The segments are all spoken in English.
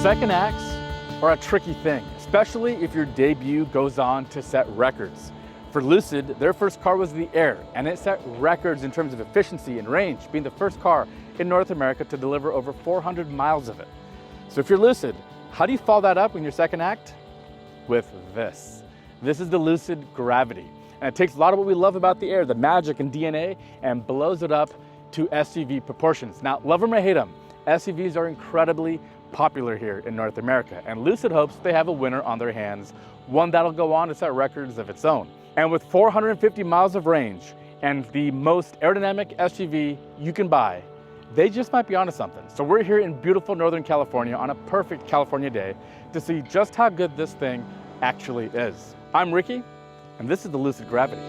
Second acts are a tricky thing, especially if your debut goes on to set records. For Lucid, their first car was the Air, and it set records in terms of efficiency and range, being the first car in North America to deliver over 400 miles of it. So if you're Lucid, how do you follow that up in your second act? With this. This is the Lucid Gravity. And it takes a lot of what we love about the Air, the magic and DNA, and blows it up to SUV proportions. Now, love them or hate them, SUVs are incredibly popular here in North America, and Lucid hopes they have a winner on their hands, one that'll go on to set records of its own. And with 450 miles of range and the most aerodynamic SUV you can buy, they just might be onto something. So we're here in beautiful Northern California on a perfect California day to see just how good this thing actually is. I'm Ricky, and this is the Lucid Gravity.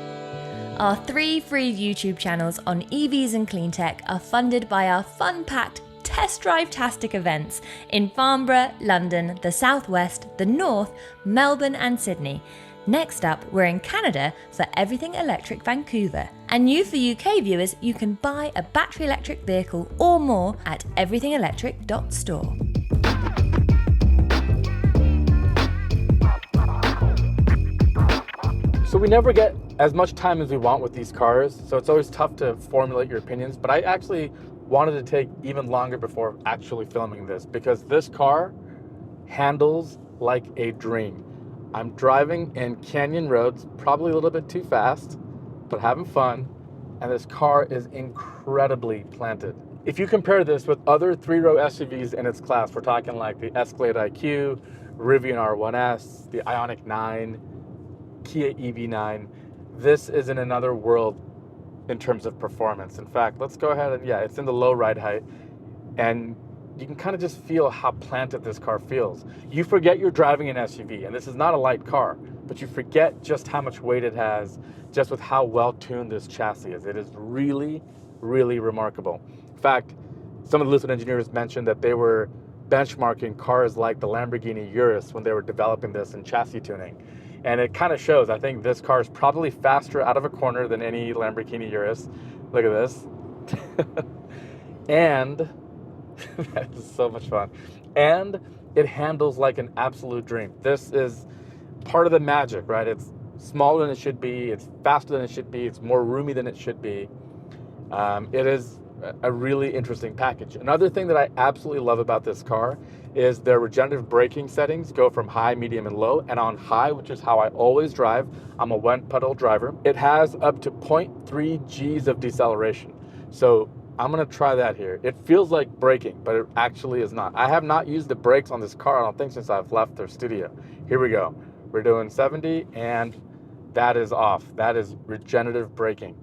Our 3 free YouTube channels on EVs and clean tech are funded by our fun-packed test drive-tastic events in Farnborough, London, the Southwest, the North, Melbourne and Sydney. Next up, we're in Canada for Everything Electric Vancouver. And new for UK viewers, you can buy a battery electric vehicle or more at everythingelectric.store. So we never get as much time as we want with these cars, so it's always tough to formulate your opinions, but I actually wanted to take even longer before actually filming this because this car handles like a dream. I'm driving in canyon roads, probably a little bit too fast, but having fun, and this car is incredibly planted. If you compare this with other 3-row SUVs in its class, we're talking like the Escalade IQ, Rivian R1S, the Ioniq 9, Kia EV9, this is in another world in terms of performance. In fact, let's go ahead and, yeah, it's in the low ride height, and you can kind of just feel how planted this car feels. You forget you're driving an SUV, and this is not a light car, but you forget just how much weight it has, just with how well tuned this chassis is. It is really, really remarkable. In fact, some of the Lucid engineers mentioned that they were benchmarking cars like the Lamborghini Urus when they were developing this in chassis tuning. And it kind of shows. I think this car is probably faster out of a corner than any Lamborghini Urus. Look at this. And that is so much fun. And it handles like an absolute dream. This is part of the magic, right? It's smaller than it should be. It's faster than it should be. It's more roomy than it should be. It is a really interesting package. Another thing that I absolutely love about this car is their regenerative braking settings go from high, medium, and low. And on high, which is how I always drive, I'm a one-pedal driver, it has up to 0.3 Gs of deceleration. So I'm gonna try that here. It feels like braking, but it actually is not. I have not used the brakes on this car, I don't think, since I've left their studio. Here we go. We're doing 70, and that is off. That is regenerative braking.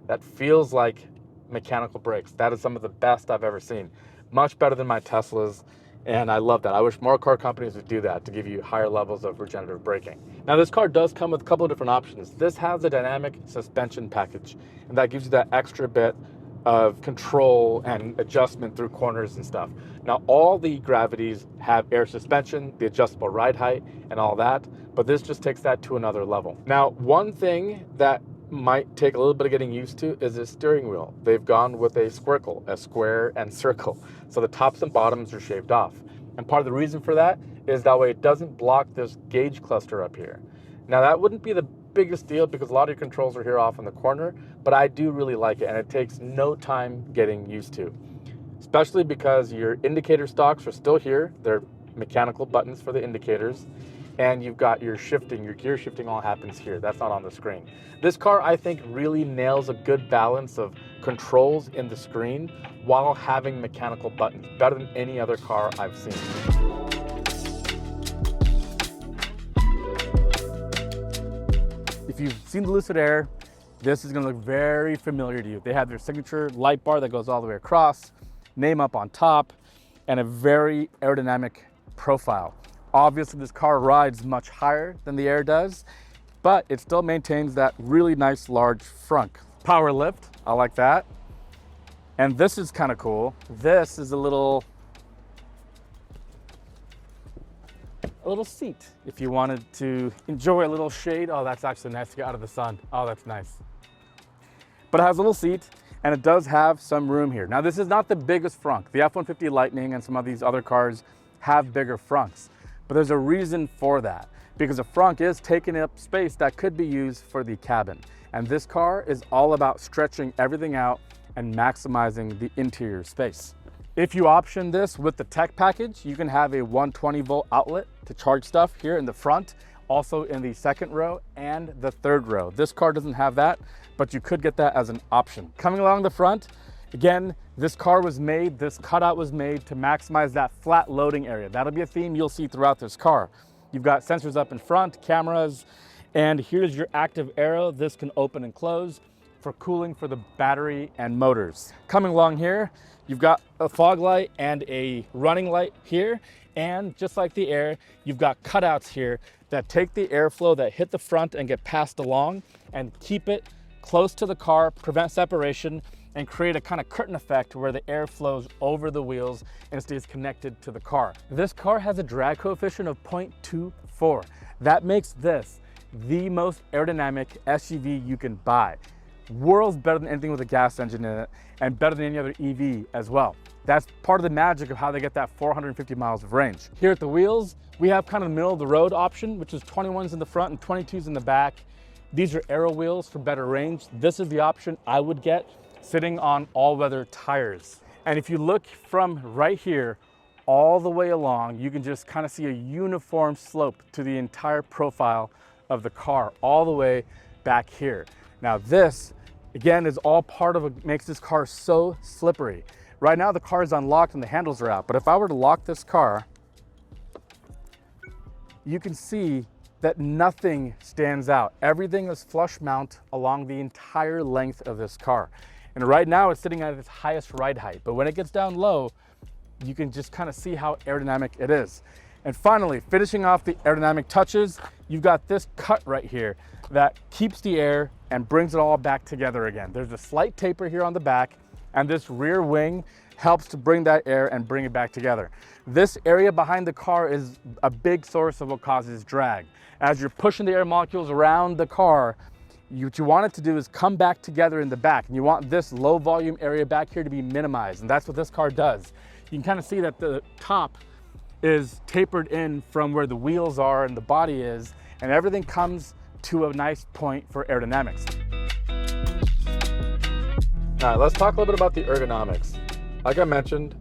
That feels like mechanical brakes. That is some of the best I've ever seen. Much better than my Teslas, and I love that. I wish more car companies would do that to give you higher levels of regenerative braking. Now, this car does come with a couple of different options. This has a dynamic suspension package, and that gives you that extra bit of control and adjustment through corners and stuff. Now, all the Gravities have air suspension, the adjustable ride height, and all that, but this just takes that to another level. Now, one thing that might take a little bit of getting used to is the steering wheel. They've gone with a squircle, a square and circle. So the tops and bottoms are shaved off. And part of the reason for that is that way it doesn't block this gauge cluster up here. Now, that wouldn't be the biggest deal because a lot of your controls are here off in the corner, but I do really like it, and it takes no time getting used to, especially because your indicator stalks are still here. They're mechanical buttons for the indicators, and you've got your shifting, your gear shifting all happens here. That's not on the screen. This car, I think, really nails a good balance of controls in the screen while having mechanical buttons, better than any other car I've seen. If you've seen the Lucid Air, this is gonna look very familiar to you. They have their signature light bar that goes all the way across, name up on top, and a very aerodynamic profile. Obviously, this car rides much higher than the Air does, but it still maintains that really nice large frunk. Power lift, I like that. And this is kind of cool. This is a little seat if you wanted to enjoy a little shade. Oh, that's actually nice to get out of the sun. Oh, that's nice. But it has a little seat, and it does have some room here. Now, this is not the biggest frunk. The F-150 Lightning and some of these other cars have bigger frunks. But there's a reason for that, because a frunk is taking up space that could be used for the cabin. And this car is all about stretching everything out and maximizing the interior space. If you option this with the tech package, you can have a 120 volt outlet to charge stuff here in the front, also in the second row and the third row. This car doesn't have that, but you could get that as an option. Coming along the front, again, this cutout was made to maximize that flat loading area. That'll be a theme you'll see throughout this car. You've got sensors up in front, cameras, and here's your active aero. This can open and close for cooling for the battery and motors. Coming along here, you've got a fog light and a running light here. And just like the Air, you've got cutouts here that take the airflow that hit the front and get passed along and keep it close to the car, prevent separation, and create a kind of curtain effect where the air flows over the wheels and stays connected to the car. This car has a drag coefficient of 0.24. That makes this the most aerodynamic SUV you can buy. World's better than anything with a gas engine in it, and better than any other EV as well. That's part of the magic of how they get that 450 miles of range. Here at the wheels, we have kind of the middle of the road option, which is 21s in the front and 22s in the back. These are aero wheels for better range. This is the option I would get sitting on all-weather tires. And if you look from right here all the way along, you can just kind of see a uniform slope to the entire profile of the car all the way back here. Now this, again, is all part of what makes this car so slippery. Right now the car is unlocked and the handles are out, but if I were to lock this car, you can see that nothing stands out. Everything is flush mount along the entire length of this car. And right now it's sitting at its highest ride height, but when it gets down low, you can just kind of see how aerodynamic it is. And finally, finishing off the aerodynamic touches, you've got this cut right here that keeps the air and brings it all back together again. There's a slight taper here on the back, and this rear wing helps to bring that air and bring it back together. This area behind the car is a big source of what causes drag. As you're pushing the air molecules around the car, what you want it to do is come back together in the back, and you want this low volume area back here to be minimized, and that's what this car does. You can kind of see that the top is tapered in from where the wheels are and the body is, and everything comes to a nice point for aerodynamics. All right, let's talk a little bit about the ergonomics. Like I mentioned,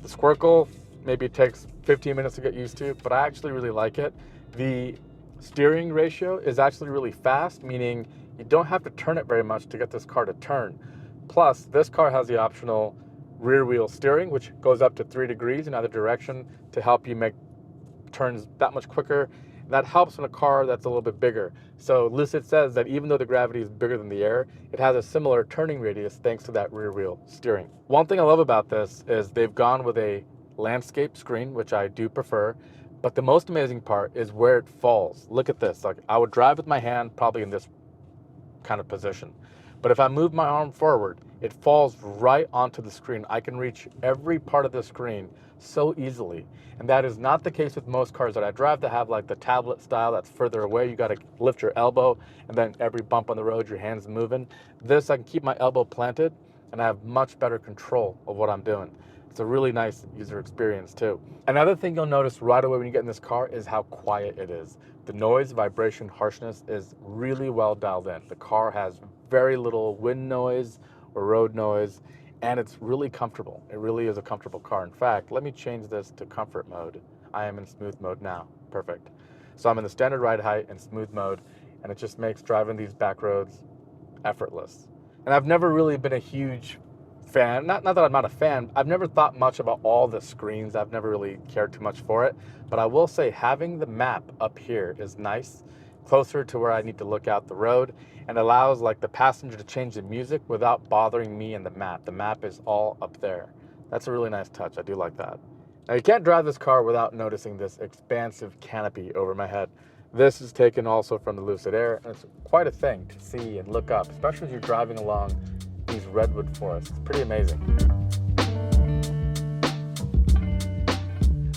the Squircle maybe takes 15 minutes to get used to, but I actually really like it. The steering ratio is actually really fast, meaning you don't have to turn it very much to get this car to turn. Plus, this car has the optional rear wheel steering, which goes up to 3 degrees in either direction to help you make turns that much quicker. That helps in a car that's a little bit bigger. So Lucid says that even though the Gravity is bigger than the Air, it has a similar turning radius thanks to that rear wheel steering. One thing I love about this is they've gone with a landscape screen, which I do prefer, but the most amazing part is where it falls. Look at this. Like, I would drive with my hand probably in this kind of position, but if I move my arm forward, it falls right onto the screen. I can reach every part of the screen so easily. And that is not the case with most cars that I drive that have like the tablet style that's further away. You got to lift your elbow, and then every bump on the road, your hand's moving. This, I can keep my elbow planted and I have much better control of what I'm doing. It's a really nice user experience too. Another thing you'll notice right away when you get in this car is how quiet it is. The noise, vibration, harshness is really well dialed in. The car has very little wind noise or road noise, and it's really comfortable. It really is a comfortable car. In fact, let me change this to comfort mode. I am in smooth mode now. Perfect. So I'm in the standard ride height and smooth mode, and it just makes driving these back roads effortless. And I've never really been a huge fan, not that I'm not a fan, I've never thought much about all the screens. I've never really cared too much for it, but I will say having the map up here is nice, closer to where I need to look out the road, and allows like the passenger to change the music without bothering me and the map. The map is all up there. That's a really nice touch. I do like that. Now you can't drive this car without noticing this expansive canopy over my head. This is taken also from the Lucid Air, and it's quite a thing to see and look up, especially as you're driving along these redwood forests. It's pretty amazing.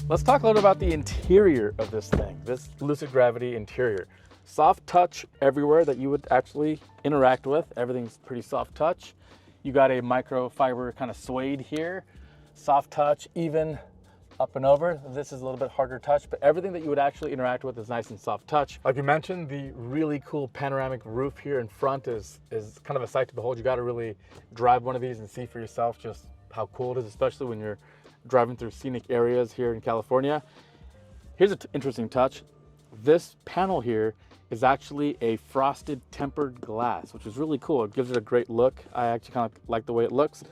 Let's talk a little about the interior of this thing, this Lucid Gravity interior. Soft touch everywhere that you would actually interact with. Everything's pretty soft touch. You got a microfiber kind of suede here. Soft touch even up and over. This is a little bit harder touch, but everything that you would actually interact with is nice and soft touch. Like you mentioned, the really cool panoramic roof here in front is kind of a sight to behold. You got to really drive one of these and see for yourself just how cool it is, especially when you're driving through scenic areas here in California. Here's an interesting touch. This panel here is actually a frosted tempered glass, which is really cool. It gives it a great look. I actually kind of like the way it looks,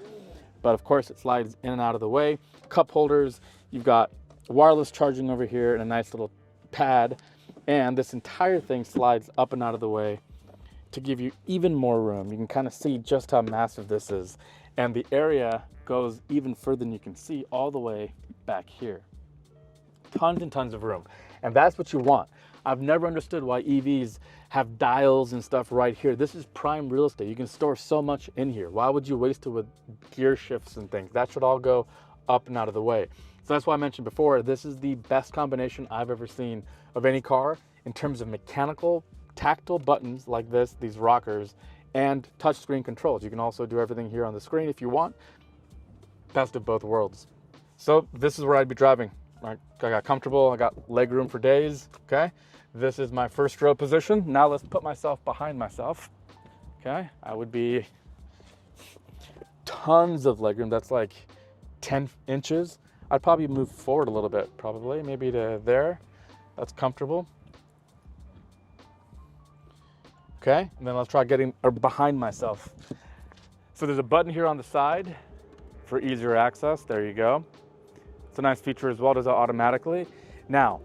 but of course it slides in and out of the way. Cup holders, you've got wireless charging over here and a nice little pad, and this entire thing slides up and out of the way to give you even more room. You can kind of see just how massive this is, and the area goes even further than you can see all the way back here. Tons and tons of room, and that's what you want. I've never understood why EVs have dials and stuff right here. This is prime real estate. You can store so much in here. Why would you waste it with gear shifts and things? That should all go up and out of the way. So that's why I mentioned before, this is the best combination I've ever seen of any car in terms of mechanical, tactile buttons like this, these rockers, and touchscreen controls. You can also do everything here on the screen if you want. Best of both worlds. So this is where I'd be driving. I got comfortable, I got leg room for days, okay? This is my first row position. Now let's put myself behind myself, okay? I would be tons of leg room. That's like 10 inches. I'd probably move forward a little bit, probably, maybe to there. That's comfortable. Okay, and then let's try getting behind myself. So there's a button here on the side for easier access. There you go. It's a nice feature as well, does it automatically. Now,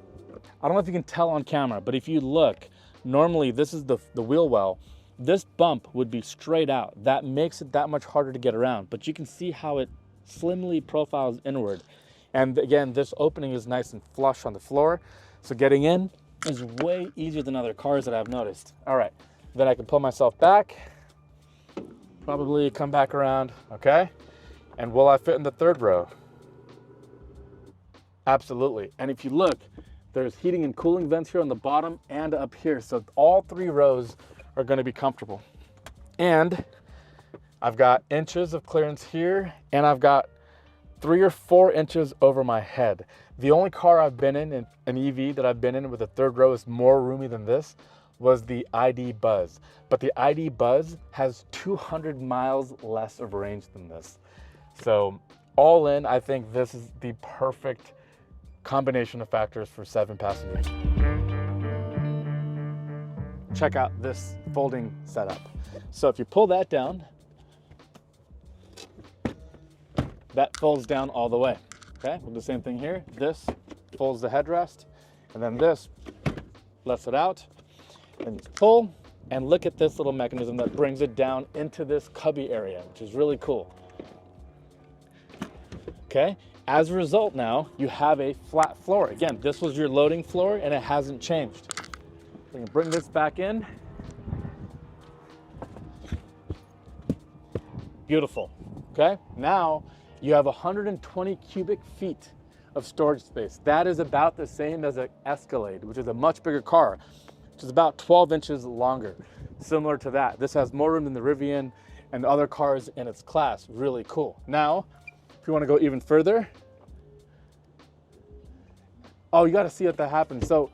I don't know if you can tell on camera, but if you look, normally this is the wheel well. This bump would be straight out. That makes it that much harder to get around, but you can see how it slimly profiles inward. And again, this opening is nice and flush on the floor, so getting in is way easier than other cars that I've noticed. All right, then I can pull myself back, probably come back around, okay? And will I fit in the third row? Absolutely. And if you look, there's heating and cooling vents here on the bottom and up here. So all three rows are going to be comfortable. And I've got inches of clearance here, and I've got 3 or 4 inches over my head. The only car I've been in, an EV that I've been in with a third row is more roomy than this, was the ID Buzz. But the ID Buzz has 200 miles less of range than this. So all in, I think this is the perfect combination of factors for 7 passengers. Check out this folding setup. So if you pull that down, that folds down all the way. Okay, we'll do the same thing here. This folds the headrest, and then this lets it out, and you pull, and look at this little mechanism that brings it down into this cubby area, which is really cool. Okay, as a result now, you have a flat floor. Again, this was your loading floor, and it hasn't changed. We can bring this back in. Beautiful, okay? Now, you have 120 cubic feet of storage space. That is about the same as an Escalade, which is a much bigger car, which is about 12 inches longer. Similar to that. This has more room than the Rivian and the other cars in its class. Really cool. Now, if you want to go even further, oh, you got to see what that happens. So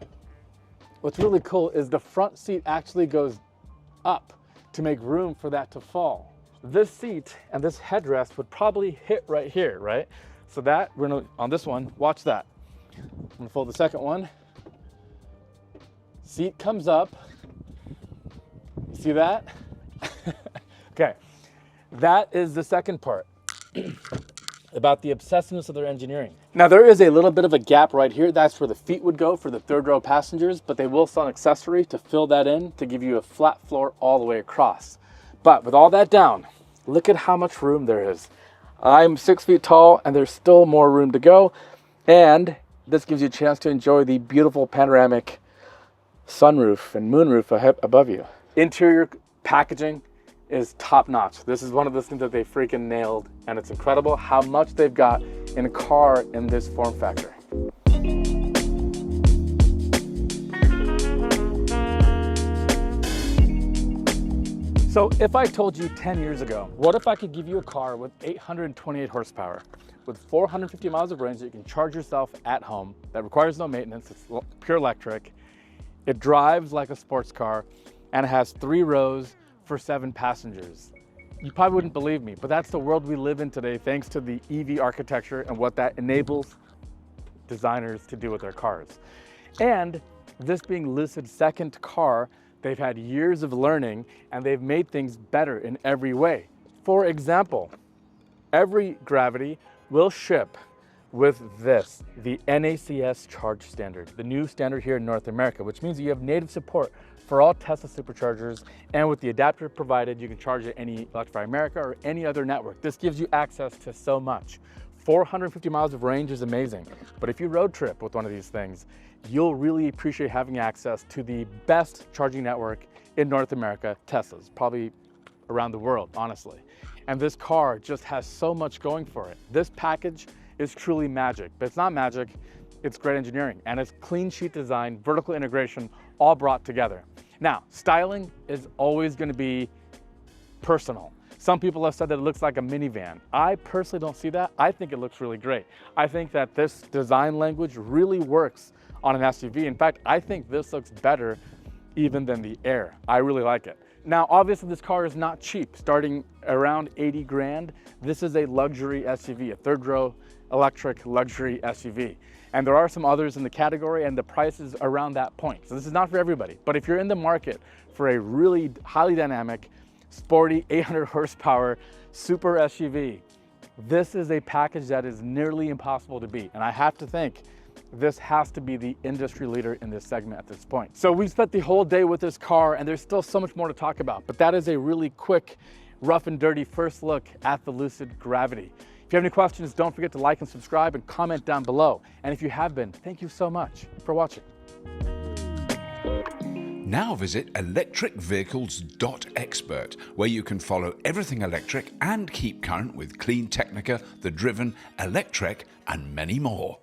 what's really cool is the front seat actually goes up to make room for that to fall. This seat and this headrest would probably hit right here, right? So that, we're gonna, on this one, watch that. I'm gonna fold the second one. Seat comes up. See that? Okay, that is the second part about the obsessiveness of their engineering. Now there is a little bit of a gap right here. That's where the feet would go for the third row passengers, but they will sell an accessory to fill that in to give you a flat floor all the way across. But with all that down, look at how much room there is. I'm 6 feet tall, and there's still more room to go. And this gives you a chance to enjoy the beautiful panoramic sunroof and moonroof above you. Interior packaging is top notch. This is one of those things that they freaking nailed, and it's incredible how much they've got in a car in this form factor. So if I told you 10 years ago, what if I could give you a car with 828 horsepower, with 450 miles of range that you can charge yourself at home, that requires no maintenance, it's pure electric, it drives like a sports car, and it has 3 rows for 7 passengers. You probably wouldn't believe me, but that's the world we live in today thanks to the EV architecture and what that enables designers to do with their cars. And this being Lucid's second car, they've had years of learning and they've made things better in every way. For example, every Gravity will ship with this, the NACS charge standard, the new standard here in North America, which means you have native support for all Tesla superchargers, and with the adapter provided, you can charge at any Electrify America or any other network. This gives you access to so much. 450 miles of range is amazing, but if you road trip with one of these things, you'll really appreciate having access to the best charging network in North America, Tesla's, probably around the world, honestly. And this car just has so much going for it. This package is truly magic, but it's not magic, it's great engineering, and it's clean sheet design, vertical integration, all brought together. Now, styling is always gonna be personal. Some people have said that it looks like a minivan. I personally don't see that. I think it looks really great. I think that this design language really works on an SUV. In fact, I think this looks better even than the Air. I really like it. Now, obviously this car is not cheap, starting around 80 grand. This is a luxury SUV, a 3rd row electric luxury SUV. And there are some others in the category and the price is around that point. So this is not for everybody, but if you're in the market for a really highly dynamic, sporty 800 horsepower super SUV, this is a package that is nearly impossible to beat. And I have to think this has to be the industry leader in this segment at this point. So we spent the whole day with this car and there's still so much more to talk about, but that is a really quick, rough and dirty first look at the Lucid Gravity. If you have any questions, don't forget to like and subscribe and comment down below. And if you have been, thank you so much for watching. Now visit electricvehicles.expert, where you can follow everything electric and keep current with Clean Technica, The Driven, Electrek, and many more.